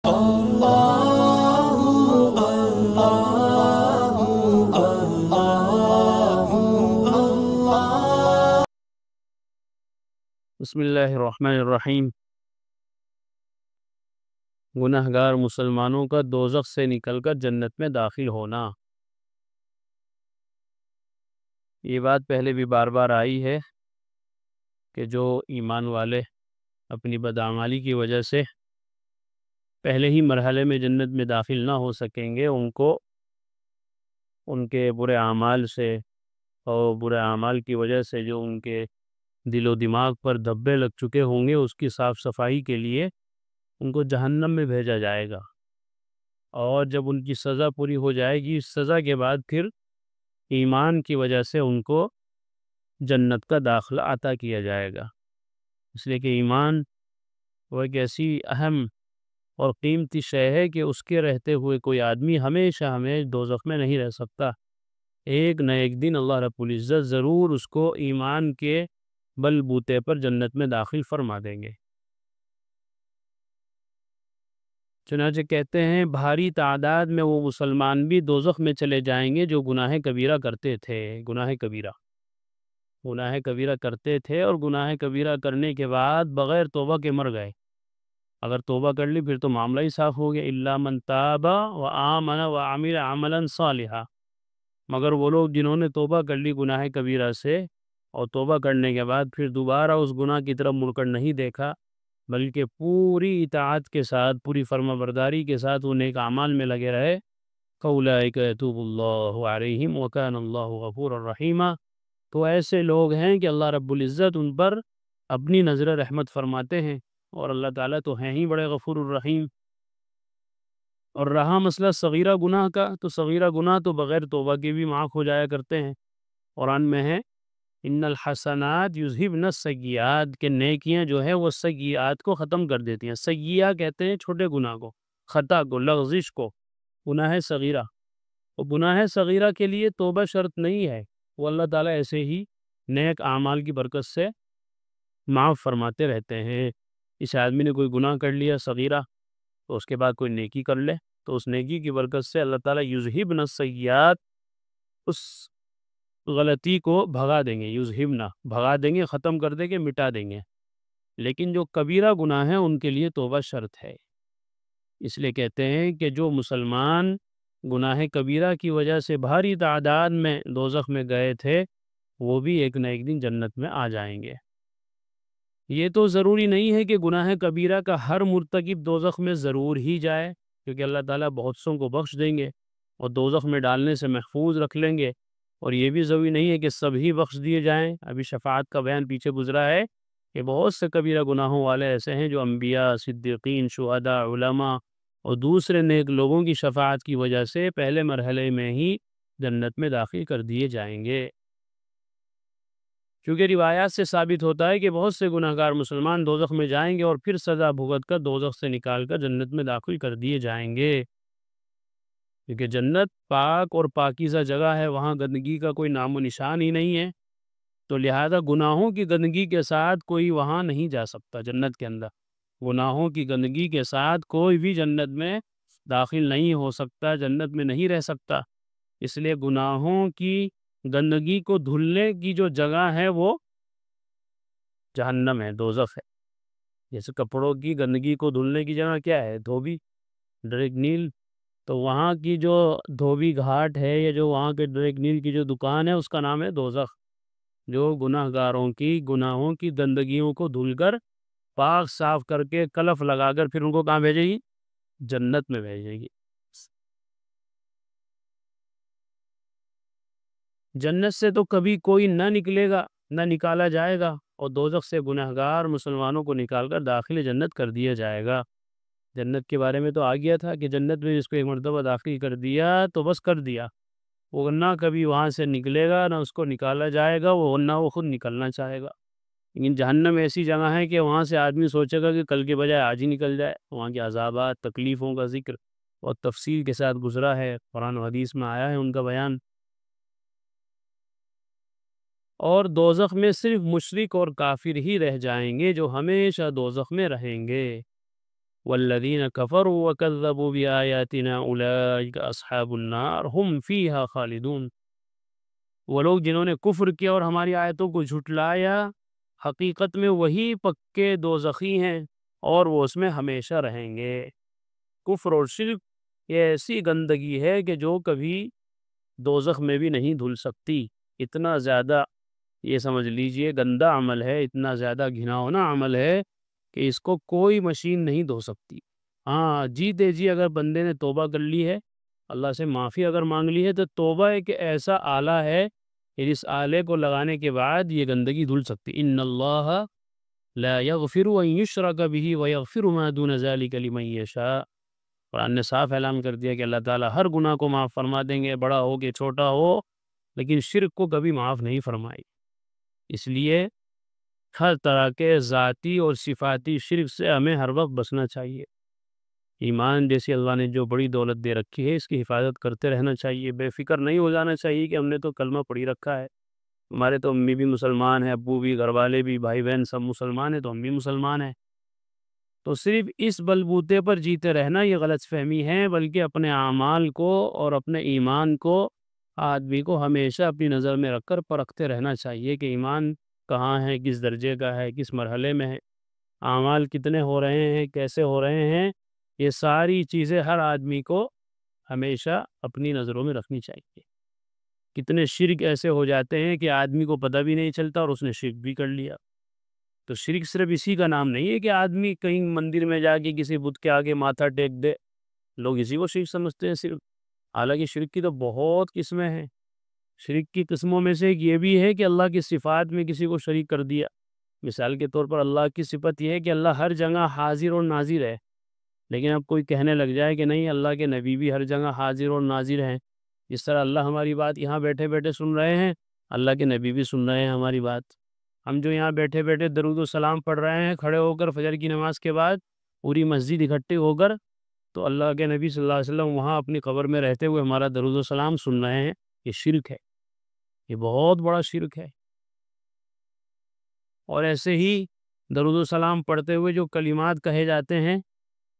بسم اللہ الرحمن الرحیم۔ گناہگار مسلمانوں کا دوزخ سے نکل کر جنت میں داخل ہونا، یہ بات پہلے بھی بار بار آئی ہے کہ جو ایمان والے اپنی بدعمالی کی وجہ سے پہلے ہی مرحلے میں جنت میں داخل نہ ہو سکیں گے، ان کو ان کے برے اعمال سے اور برے اعمال کی وجہ سے جو ان کے دل و دماغ پر دھبے لگ چکے ہوں گے، اس کی صاف صفائی کے لیے ان کو جہنم میں بھیجا جائے گا، اور جب ان کی سزا پوری ہو جائے گی، اس سزا کے بعد پھر ایمان کی وجہ سے ان کو جنت کا داخلہ عطا کیا جائے گا۔ اس لیے کہ ایمان وہ ایک ایسی اہم اور قیمتی شے ہے کہ اس کے رہتے ہوئے کوئی آدمی ہمیشہ دوزخ میں نہیں رہ سکتا۔ ایک نہ ایک دن اللہ رب العزت ضرور اس کو ایمان کے بل بوتے پر جنت میں داخل فرما دیں گے۔ چنانچہ کہتے ہیں بھاری تعداد میں وہ مسلمان بھی دوزخ میں چلے جائیں گے جو گناہ کبیرہ کرتے تھے۔ گناہ کبیرہ کرتے تھے اور گناہ کبیرہ کرنے کے بعد بغیر توبہ کے مر گئے۔ اگر توبہ کر لی پھر تو معاملہ ہی صاف ہو گیا، الا من تاب وآمن وعمل عملا صالحا، مگر وہ لوگ جنہوں نے توبہ کر لی گناہ کبیرہ سے، اور توبہ کرنے کے بعد پھر دوبارہ اس گناہ کی طرف مڑ کر نہیں دیکھا، بلکہ پوری اطاعت کے ساتھ، پوری فرما برداری کے ساتھ وہ نیک اعمال میں لگے رہے، فاولئک یتوب اللہ علیہم وکان اللہ غفورا رحیما، تو ایسے لوگ ہیں کہ اللہ رب العزت ان پر اپنی نظر رحمت فرماتے ہیں، اور اللہ تعالیٰ تو ہیں ہی بڑے غفور الرحیم۔ اور رہا مسئلہ صغیرہ گناہ کا، تو صغیرہ گناہ تو بغیر توبہ کے بھی معاف ہو جایا کرتے ہیں۔ قرآن میں ہے ان الحسنات یذہبن السیئات، کہ نیکیاں جو ہے وہ سیئات کو ختم کر دیتی ہیں۔ سیئہ کہتے ہیں چھوٹے گناہ کو، خطا کو، لغزش کو، گناہ صغیرہ۔ اور گناہ صغیرہ کے لیے توبہ شرط نہیں ہے، وہ اللہ تعالیٰ ایسے ہی نیک اعمال کی برکت سے معاف فرماتے رہتے ہیں۔ اس آدمی نے کوئی گناہ کر لیا صغیرہ، تو اس کے بعد کوئی نیکی کر لے، تو اس نیکی کی برکت سے اللہ تعالیٰ یذہبن السیئات، اس غلطی کو بھگا دیں گے، یذہبنا بھگا دیں گے، ختم کر دیں گے، مٹا دیں گے۔ لیکن جو کبیرہ گناہ ہیں ان کے لیے توبہ شرط ہے۔ اس لیے کہتے ہیں کہ جو مسلمان گناہ کبیرہ کی وجہ سے بھاری تعداد میں دوزخ میں گئے تھے، وہ بھی ایک نہ ایک دن جنت میں آ جائیں گے۔ یہ تو ضروری نہیں ہے کہ گناہ کبیرہ کا ہر مرتکب دوزخ میں ضرور ہی جائے، کیونکہ اللہ تعالیٰ بہت سوں کو بخش دیں گے اور دوزخ میں ڈالنے سے محفوظ رکھ لیں گے، اور یہ بھی ضروری نہیں ہے کہ سبھی بخش دیے جائیں۔ ابھی شفاعت کا بیان پیچھے گزرا ہے کہ بہت سے کبیرہ گناہوں والے ایسے ہیں جو انبیاء، صدیقین، شہداء، علماء اور دوسرے نیک لوگوں کی شفاعت کی وجہ سے پہلے مرحلے میں ہی جنت میں داخل کر دیے جائیں گے۔ کیونکہ روایات سے ثابت ہوتا ہے کہ بہت سے گناہگار مسلمان دوزخ میں جائیں گے اور پھر سزا بھگت کر دوزخ سے نکال کر جنت میں داخل کر دیے جائیں گے، کیونکہ جنت پاک اور پاکیزہ جگہ ہے، وہاں گندگی کا کوئی نام و نشان ہی نہیں ہے، تو لہذا گناہوں کی گندگی کے ساتھ کوئی وہاں نہیں جا سکتا۔ جنت کے اندر گناہوں کی گندگی کے ساتھ کوئی بھی جنت میں داخل نہیں ہو سکتا، جنت میں نہیں رہ سکتا۔ اس لیے گناہوں کی گندگی کو دھلنے کی جو جگہ ہے وہ جہنم ہے، دوزخ ہے۔ جیسے کپڑوں کی گندگی کو دھلنے کی جگہ کیا ہے؟ دھوبی، ڈریگ نیل، تو وہاں کی جو دھوبی گھاٹ ہے یا جو وہاں کے ڈریگ نیل کی جو دکان ہے اس کا نام ہے دوزخ، جو گناہگاروں کی گناہوں کی گندگیوں کو دھل کر پاک صاف کر کے کلف لگا کر پھر ان کو کہاں بھیجے گی؟ جنت میں بھیجے گی۔ جنت سے تو کبھی کوئی نہ نکلے گا، نہ نکالا جائے گا، اور دوزخ سے گناہگار مسلمانوں کو نکال کر داخل جنت کر دیا جائے گا۔ جنت کے بارے میں تو آ گیا تھا کہ جنت میں جس کو ایک مرتبہ داخل کر دیا تو بس کر دیا، وہ نہ کبھی وہاں سے نکلے گا، نہ اس کو نکالا جائے گا، نہ وہ خود نکلنا چاہے گا۔ لیکن جہنم ایسی جگہ ہے کہ وہاں سے آدمی سوچے گا کہ کل کے بجائے آج ہی نکل جائے۔ وہاں کے عذابات، تکلیفوں کا ذکر اور تفصیل کے ساتھ گزرا ہے، قرآن و حدیث میں آیا ہے ان کا بیان۔ اور دوزخ میں صرف مشرک اور کافر ہی رہ جائیں گے جو ہمیشہ دوزخ میں رہیں گے۔ والذین کفروا وکذبوا بآیاتنا اولئک اصحاب النار هم فیہا خالدون۔ وہ لوگ جنہوں نے کفر کیا اور ہماری آیتوں کو جھٹلایا، حقیقت میں وہی پکے دوزخی ہیں اور وہ اس میں ہمیشہ رہیں گے۔ کفر اور شرک یہ ایسی گندگی ہے کہ جو کبھی دوزخ میں بھی نہیں دھل سکتی۔ اتنا زیادہ یہ سمجھ لیجئے گندا عمل ہے، اتنا زیادہ گھناؤنا عمل ہے کہ اس کو کوئی مشین نہیں دھو سکتی۔ ہاں جیتے جی اگر بندے نے توبہ کر لی ہے، اللہ سے معافی اگر مانگ لی ہے، تو توبہ ایک ایسا آلہ ہے کہ جس آلے کو لگانے کے بعد یہ گندگی دھل سکتی۔ ان اللہ لا یغفر ان یشرک بہ ویغفر ما دون ذلک لمن یشاء۔ قرآن نے صاف اعلان کر دیا کہ اللہ تعالیٰ ہر گناہ کو معاف فرما دیں گے، بڑا ہو کہ چھوٹا ہو، لیکن شرک کو کبھی معاف نہیں فرمائی۔ اس لیے ہر طرح کے ذاتی اور صفاتی شرک سے ہمیں ہر وقت بچنا چاہیے۔ ایمان جیسی اللہ نے جو بڑی دولت دے رکھی ہے، اس کی حفاظت کرتے رہنا چاہیے۔ بے فکر نہیں ہو جانا چاہیے کہ ہم نے تو کلمہ پڑھی رکھا ہے، ہمارے تو امی بھی مسلمان ہیں، ابو بھی، گھر والے بھی، بھائی بہن سب مسلمان ہیں، تو ہم بھی مسلمان ہیں۔ تو صرف اس بلبوتے پر جیتے رہنا یہ غلط فہمی ہے، بلکہ اپنے اعمال کو اور اپنے ایمان کو آدمی کو ہمیشہ اپنی نظر میں رکھ کر پرکھتے رہنا چاہیے کہ ایمان کہاں ہے، کس درجے کا ہے، کس مرحلے میں ہے، اعمال کتنے ہو رہے ہیں، کیسے ہو رہے ہیں۔ یہ ساری چیزیں ہر آدمی کو ہمیشہ اپنی نظروں میں رکھنی چاہیے۔ کتنے شرک ایسے ہو جاتے ہیں کہ آدمی کو پتہ بھی نہیں چلتا اور اس نے شرک بھی کر لیا۔ تو شرک صرف اسی کا نام نہیں ہے کہ آدمی کہیں مندر میں جا کے کسی بت کے آگے ماتھا ٹیک دے، لوگ اسی کو شرک سمجھتے ہیں صرف۔ حالانکہ شرک کی تو بہت قسمیں ہیں۔ شرک کی قسموں میں سے ایک یہ بھی ہے کہ اللہ کی صفات میں کسی کو شریک کر دیا۔ مثال کے طور پر اللہ کی صفت یہ ہے کہ اللہ ہر جگہ حاضر اور ناظر ہے، لیکن اب کوئی کہنے لگ جائے کہ نہیں اللہ کے نبی بھی ہر جگہ حاضر اور ناظر ہیں، جس طرح اللہ ہماری بات یہاں بیٹھے بیٹھے سن رہے ہیں، اللہ کے نبی بھی سن رہے ہیں ہماری بات۔ ہم جو یہاں بیٹھے بیٹھے درود و سلام پڑھ رہے ہیں کھڑے ہو کر فجر کی نماز کے بعد، پوری مسجد اکٹھے ہو کر، تو اللہ کے نبی صلی اللہ علیہ وسلم وہاں اپنی قبر میں رہتے ہوئے ہمارا درود و سلام سن رہے ہیں۔ یہ شرک ہے، یہ بہت بڑا شرک ہے۔ اور ایسے ہی درود و سلام پڑھتے ہوئے جو کلمات کہے جاتے ہیں،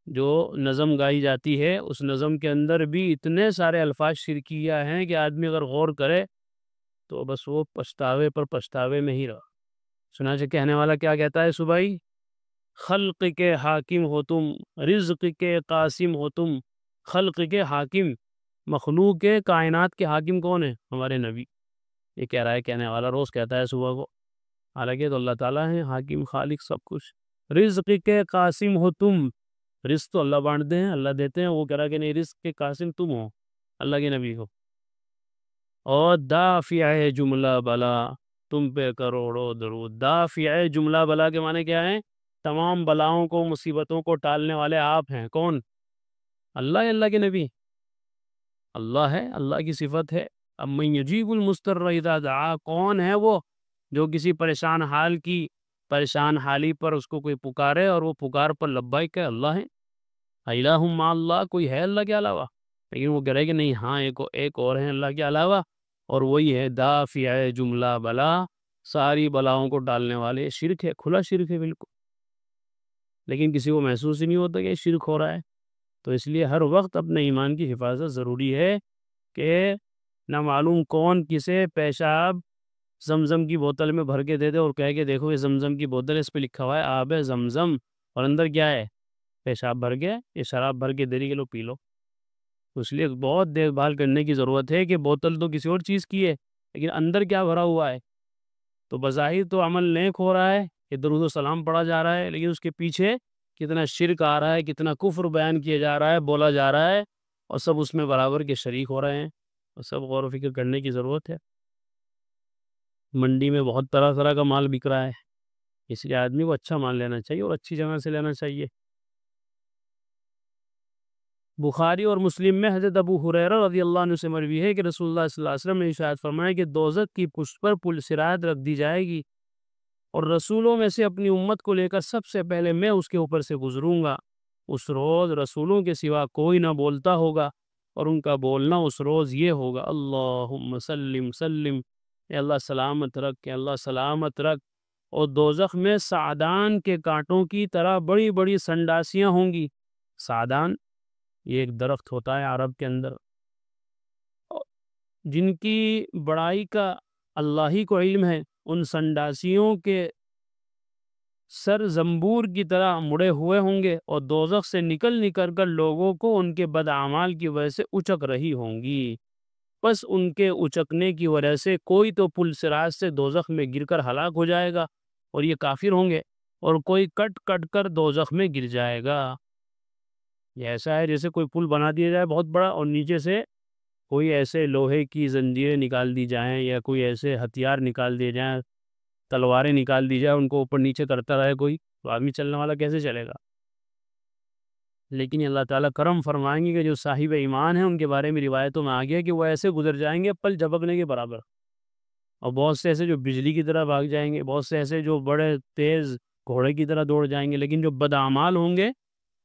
جو نظم گائی جاتی ہے، اس نظم کے اندر بھی اتنے سارے الفاظ شرکیہ ہیں کہ آدمی اگر غور کرے تو بس وہ پچھتاوے پر پچھتاوے میں ہی رہا۔ چنانچہ کہنے والا کیا کہتا ہے صبحائی؟ خلق کے حاکم ہو تم، رزق کے قاسم ہو تم۔ خلق کے حاکم، مخلوق کے کائنات کے حاکم کون ہیں؟ ہمارے نبی۔ یہ کہہ رہا ہے کہنے والا، روز کہتا ہے صبح کو، حالانکہ تو اللہ تعالیٰ ہیں حاکم خالق سب کچھ۔ رزق کے قاسم ہو تم، رزق تو اللہ بانٹتے ہیں، اللہ دیتے ہیں، وہ کہہ رہا کہ نہیں رزق کے قاسم تم ہو، اللہ کے نبی کو۔ اور دافع جملہ بلا، تم پہ کروڑوں درود۔ دافع جملہ بلا کے معنی کیا ہے؟ تمام بلاؤں کو، مصیبتوں کو ٹالنے والے آپ ہیں۔ کون؟ اللہ ہے، اللہ کے نبی؟ اللہ ہے، اللہ کی صفت ہے۔ امن یجیب المضطر اذا دعا، کون ہے وہ جو کسی پریشان حال کی پریشان حالی پر اس کو کوئی پکارے اور وہ پکار پر لبیک ہے؟ اللہ ہے۔ الہ مع اللہ، کوئی ہے اللہ کے علاوہ؟ لیکن وہ کہہ رہے کہ نہیں، ہاں ایک اور ہیں اللہ کے علاوہ، اور وہی ہے دافع جملہ بلا، ساری بلاؤں کو ڈالنے والے۔ شرک ہے، کھلا شرک ہے بالکل، لیکن کسی کو محسوس ہی نہیں ہوتا کہ شرک ہو رہا ہے۔ تو اس لیے ہر وقت اپنے ایمان کی حفاظت ضروری ہے کہ نہ معلوم کون کسے پیشاب زمزم کی بوتل میں بھر کے دے دے اور کہے کہ دیکھو یہ زمزم کی بوتل ہے، اس پہ لکھا ہوا ہے آب ہے زمزم، اور اندر کیا ہے؟ پیشاب بھر گیا، یہ شراب بھر کے دے دی کہ لو پی لو۔ اس لیے بہت دیکھ بھال کرنے کی ضرورت ہے کہ بوتل تو کسی اور چیز کی ہے، لیکن اندر کیا بھرا ہوا ہے۔ تو بظاہر تو عمل نیک ہو رہا ہے کہ درود و سلام پڑھا جا رہا ہے، لیکن اس کے پیچھے کتنا شرک آ رہا ہے، کتنا کفر بیان کیا جا رہا ہے، بولا جا رہا ہے، اور سب اس میں برابر کے شریک ہو رہے ہیں، اور سب غور و فکر کرنے کی ضرورت ہے۔ منڈی میں بہت طرح طرح کا مال بک رہا ہے، اس لیے آدمی کو اچھا مال لینا چاہیے اور اچھی جگہ سے لینا چاہیے۔ بخاری اور مسلم میں حضرت ابو ہریرہ رضی اللہ عنہ سے مروی ہے کہ رسول اللہ صلی اللہ علیہ وسلم نے ارشاد فرمایا کہ دوزخ کی پشت پر پل صراط رکھ دی جائے گی، اور رسولوں میں سے اپنی امت کو لے کر سب سے پہلے میں اس کے اوپر سے گزروں گا۔ اس روز رسولوں کے سوا کوئی نہ بولتا ہوگا، اور ان کا بولنا اس روز یہ ہوگا، اللہم سلم سلم، اے اللہ سلامت رکھ، اے اللہ سلامت رکھ۔ اور دوزخ میں سعدان کے کانٹوں کی طرح بڑی بڑی سنڈاسیاں ہوں گی، سعدان یہ ایک درخت ہوتا ہے عرب کے اندر، جن کی بڑائی کا اللہ ہی کو علم ہے۔ ان سنڈاسیوں کے سر زنبور کی طرح مڑے ہوئے ہوں گے اور دوزخ سے نکل نکل کر لوگوں کو ان کے بد اعمال کی وجہ سے اچک رہی ہوں گی۔ بس ان کے اچکنے کی وجہ سے کوئی تو پل صراط سے دوزخ میں گر کر ہلاک ہو جائے گا اور یہ کافر ہوں گے، اور کوئی کٹ کٹ کر دوزخ میں گر جائے گا۔ یہ ایسا ہے جیسے کوئی پل بنا دیا جائے بہت بڑا، اور نیچے سے کوئی ایسے لوہے کی زنجیریں نکال دی جائیں یا کوئی ایسے ہتھیار نکال دیے جائیں، تلواریں نکال دی جائیں، ان کو اوپر نیچے کرتا رہے کوئی، تو آدمی چلنے والا کیسے چلے گا؟ لیکن اللہ تعالیٰ کرم فرمائیں گے کہ جو صاحب ایمان ہیں ان کے بارے میں روایتوں میں آ گیا کہ وہ ایسے گزر جائیں گے پل جھپکنے کے برابر، اور بہت سے ایسے جو بجلی کی طرح بھاگ جائیں گے، بہت سے ایسے جو بڑے تیز گھوڑے کی طرح دوڑ جائیں گے، لیکن جو بدعمال ہوں گے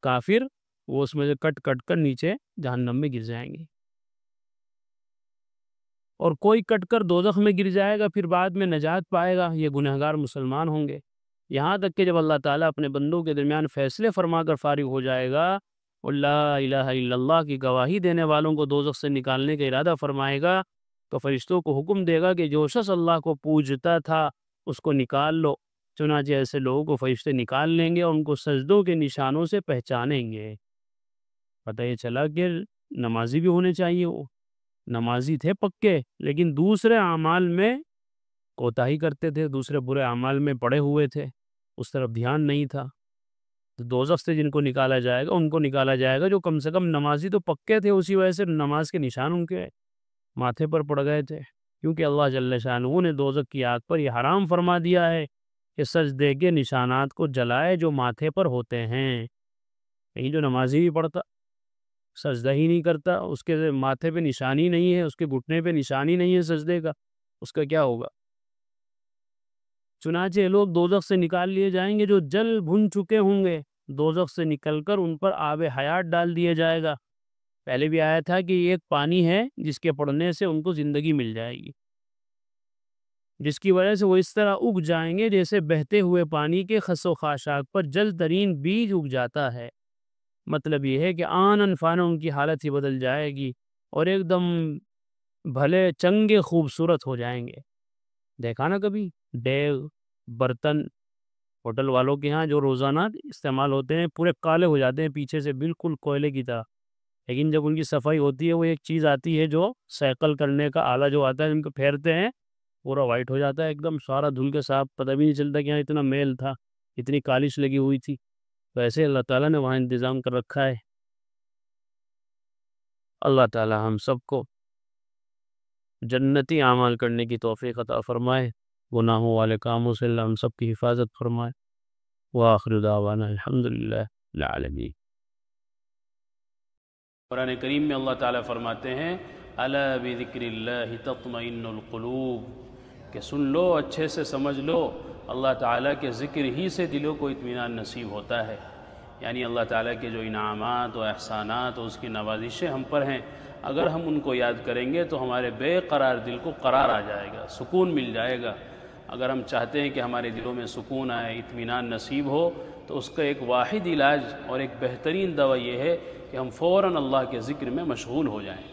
کافر، وہ اس میں سے کٹ کٹ کر نیچے جہنم میں گر جائیں گے۔ اور کوئی کٹ کر دوزخ میں گر جائے گا، پھر بعد میں نجات پائے گا، یہ گنہگار مسلمان ہوں گے۔ یہاں تک کہ جب اللہ تعالیٰ اپنے بندوں کے درمیان فیصلے فرما کر فارغ ہو جائے گا اور لا الہ الا اللہ کی گواہی دینے والوں کو دوزخ سے نکالنے کا ارادہ فرمائے گا، تو فرشتوں کو حکم دے گا کہ جو شخص اللہ کو پوجتا تھا اس کو نکال لو۔ چنانچہ ایسے لوگوں کو فرشتے نکال لیں گے اور ان کو سجدوں کے نشانوں سے پہچانیں گے۔ پتہ یہ چلا کہ نمازی بھی ہونے چاہیے، وہ نمازی تھے پکے، لیکن دوسرے اعمال میں کوتاہی کرتے تھے، دوسرے برے اعمال میں پڑے ہوئے تھے، اس طرف دھیان نہیں تھا۔ تو دوزخ سے جن کو نکالا جائے گا ان کو نکالا جائے گا جو کم سے کم نمازی تو پکے تھے، اسی وجہ سے نماز کے نشان ان کے ماتھے پر پڑ گئے تھے، کیونکہ اللہ جل شانہ نے دوزخ کی آگ پر یہ حرام فرما دیا ہے کہ سجدے کے نشانات کو جلائے جو ماتھے پر ہوتے ہیں۔ کہیں جو نمازی بھی پڑھتا سجدہ ہی نہیں کرتا، اس کے ماتھے پہ نشانی نہیں ہے، اس کے گھٹنے پہ نشانی نہیں ہے سجدے کا، اس کا کیا ہوگا؟ چنانچہ یہ لوگ دوزخ سے نکال لیے جائیں گے جو جل بھن چکے ہوں گے، دوزخ سے نکل کر ان پر آب حیات ڈال دیا جائے گا۔ پہلے بھی آیا تھا کہ ایک پانی ہے جس کے پڑنے سے ان کو زندگی مل جائے گی، جس کی وجہ سے وہ اس طرح اگ جائیں گے جیسے بہتے ہوئے پانی کے خس و خاشاک پر جل ترین بیج اگ جاتا ہے۔ مطلب یہ ہے کہ آنن فانن ان کی حالت ہی بدل جائے گی اور ایک دم بھلے چنگے خوبصورت ہو جائیں گے۔ دیکھا نا کبھی دیگ برتن ہوٹل والوں کے ہاں جو روزانہ استعمال ہوتے ہیں پورے کالے ہو جاتے ہیں پیچھے سے، بالکل کوئلے کی طرح، لیکن جب ان کی صفائی ہوتی ہے وہ ایک چیز آتی ہے جو سائیکل کرنے کا آلہ جو آتا ہے ان کو پھیرتے ہیں پورا وائٹ ہو جاتا ہے، ایک دم سارا دھل کے صاف، پتہ بھی نہیں چلتا کہ یہاں اتنا میل تھا، اتنی کالش لگی ہوئی تھی۔ تو ایسے اللہ تعالیٰ نے وہاں انتظام کر رکھا ہے۔ اللہ تعالیٰ ہم سب کو جنتی اعمال کرنے کی توفیق عطا فرمائے، گناہوں والے کاموں سے اللہ ہم سب کی حفاظت فرمائے۔ وآخر دعوانا الحمدللہ العالمین۔ قرآن کریم میں اللہ تعالیٰ فرماتے ہیں الا بذکر اللہ تطمئن القلوب، کہ سن لو، اچھے سے سمجھ لو، اللہ تعالیٰ کے ذکر ہی سے دلوں کو اطمینان نصیب ہوتا ہے۔ یعنی اللہ تعالیٰ کے جو انعامات و احسانات و اس کی نوازشیں ہم پر ہیں، اگر ہم ان کو یاد کریں گے تو ہمارے بے قرار دل کو قرار آ جائے گا، سکون مل جائے گا۔ اگر ہم چاہتے ہیں کہ ہمارے دلوں میں سکون آئے، اطمینان نصیب ہو، تو اس کا ایک واحد علاج اور ایک بہترین دوا یہ ہے کہ ہم فوراً اللہ کے ذکر میں مشغول ہو جائیں۔